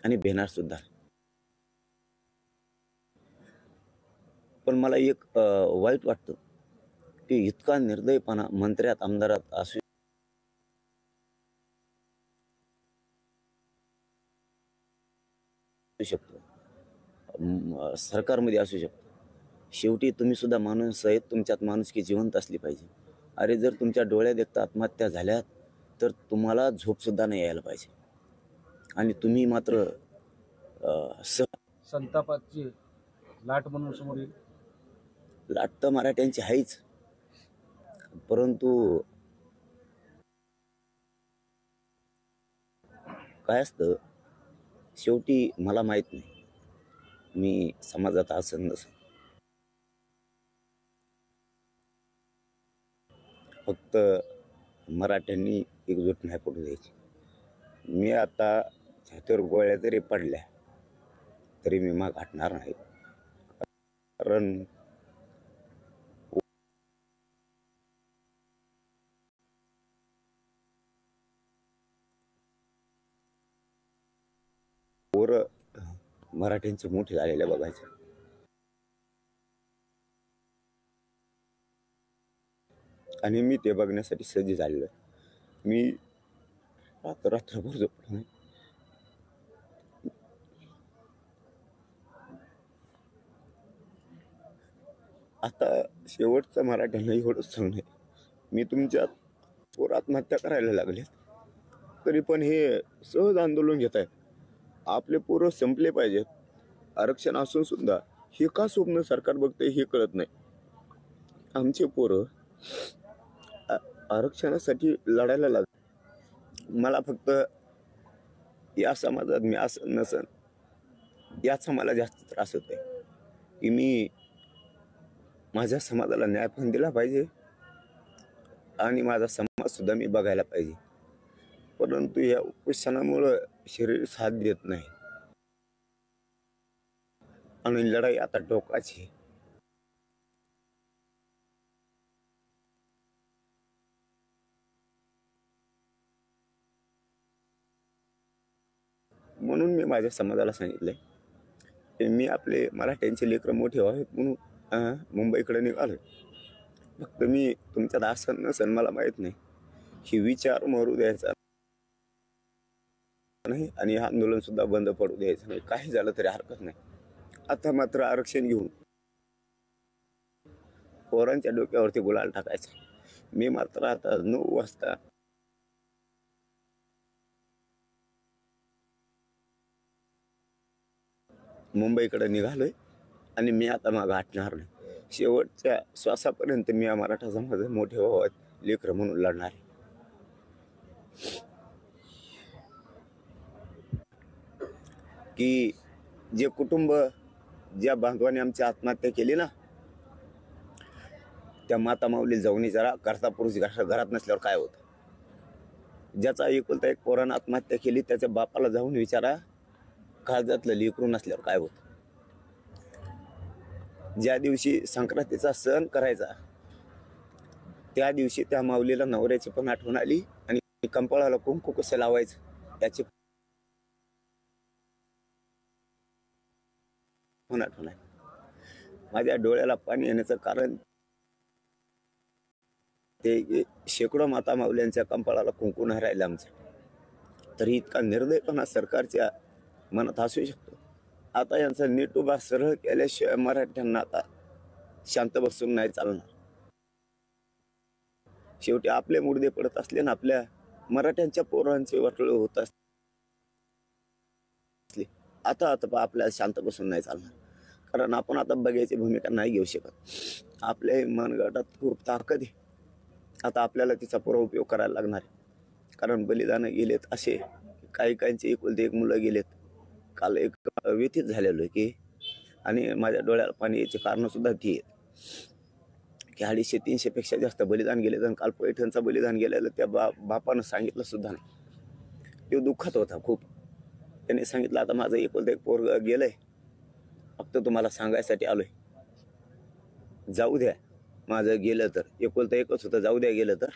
आणि भेणार सुद्धा. पण मला एक वाईट वाटतं की इतका निर्दयपणा मंत्र्यात आमदारात असू शकतो, सरकारमध्ये असू शकतो. शेवटी तुम्ही सुद्धा माणूस आहेत, तुमच्यात माणुसकी जिवंत असली पाहिजे. अरे जर तुमच्या डोळ्यात एकदा आत्महत्या झाल्यात तर तुम्हाला झोप सुद्धा नाही यायला पाहिजे. आणि तुम्ही मात्र संतापाची लाट म्हणून समोर येईल. लाट तर मराठ्यांची आहेच, परंतु काय असतं, शेवटी मला माहित नाही मी समाजात असन नसेल, फक्त मराठ्यांनी एकजूट नाही पडू द्यायची. मी आता छातीवर गोळ्या जरी पडल्या तरी मी माग हटणार नाही. कारण पोरं मराठ्यांचे मोठे झालेले बघायचे आणि मी ते बघण्यासाठी सज्ज झालेलो. मी रात्रभर झोपलो नाही. आता शेवटचं मराठ्यांना एवढंच सांगणं आहे, मी तुमच्या पोर आत्महत्या करायला लागले तरी पण हे सहज आंदोलन घेत आहेत. आपले पोरं संपले पाहिजेत. आरक्षण असून सुद्धा हे का स्वप्न सरकार बघते हे कळत नाही. आमचे पोरं आरक्षणासाठी लढायला लागले. मला फक्त या समाजात मी असन नसन याचा मला जास्त त्रास होतोय की मी माझ्या समाजाला न्याय पण दिला पाहिजे आणि माझा समाज सुद्धा मी बघायला पाहिजे. परंतु या उपोषणामुळे शरीर साथ देत नाही आणि लढाई आता टोकाची. म्हणून मी माझ्या समाजाला सांगितलंय की मी आपले मराठ्यांचे लेकरं मोठे व्हावेत म्हणून मुंबईकडे निघालोय. फक्त मी तुमच्यात आसन नसन मला माहित नाही, ही विचार मरू द्यायचा नाही आणि हे आंदोलन सुद्धा बंद पडू द्यायचं नाही. काही झालं तरी हरकत नाही. आता मात्र आरक्षण घेऊन पोरांच्या डोक्यावरती गुलाल टाकायचा. मी मात्र आता 9 वाजता मुंबईकडे निघालोय आणि मी आता मागं हटणार नाही. शेवटच्या श्वासापर्यंत मी या मराठा समाजात मोठे व्हावेत लेकरं म्हणून लढणार आहे. की जे कुटुंब ज्या बांधवाने आमची आत्महत्या केली ना, त्या माता माऊली जाऊन जरा करता पुरुष घरात नसल्यावर काय होतं. ज्याचा एकुलता एक पोरानं आत्महत्या केली त्याच्या बापाला जाऊन विचारा काळजातलं लेकरू नसल्यावर काय होतं. ज्या दिवशी संक्रांतीचा सण करायचा त्या दिवशी त्या माऊलीला नवऱ्याची पण आठवण आली आणि कंपाळाला कुंकू कसं लावायचं त्याची पण आठवण आहे. माझ्या डोळ्याला पाणी येण्याचं कारण ते शेकडो माता माऊल्यांच्या कंपाळाला कुंकू नाही राहिलं आमच्या. तरी इतका निर्दयपणा सरकारच्या मनात असू शकतो. आता यांचा नीट उभा सरळ केल्याशिवाय मराठ्यांना आता शांत बसून नाही चालणार. शेवटी आपले मुडदे पडत असले ना, आपल्या मराठ्यांच्या पोरांचे वाटोळे होत असले आता आपल्याला शांत बसून नाही चालणार. कारण आपण आता बघायची भूमिका नाही घेऊ शकत. आपल्या मनगटात खूप ताकद आहे. आता आपल्याला तिचा पुरा उपयोग करायला लागणार आहे. कारण बलिदान गेलेत असे काहींचे एकुलते एक मुलं गेलेत. काल एक व्यथित झालेलो की आणि माझ्या डोळ्याला पाणी याची कारण सुद्धा ती आहेत की 250-300 पेक्षा जास्त बलिदान गेलेत. आणि काल पैठणचा बलिदान गेलेलं त्या बापानं सांगितलं सुद्धा नाही. तो दुःखात होता खूप. त्याने सांगितलं आता माझं एकुलतं एक पोरग गेलंय, फक्त तुम्हाला सांगायसाठी आलोय, जाऊ द्या. माझं गेलं तर एकुलतं एकच होतं, जाऊ द्या गेलं तर.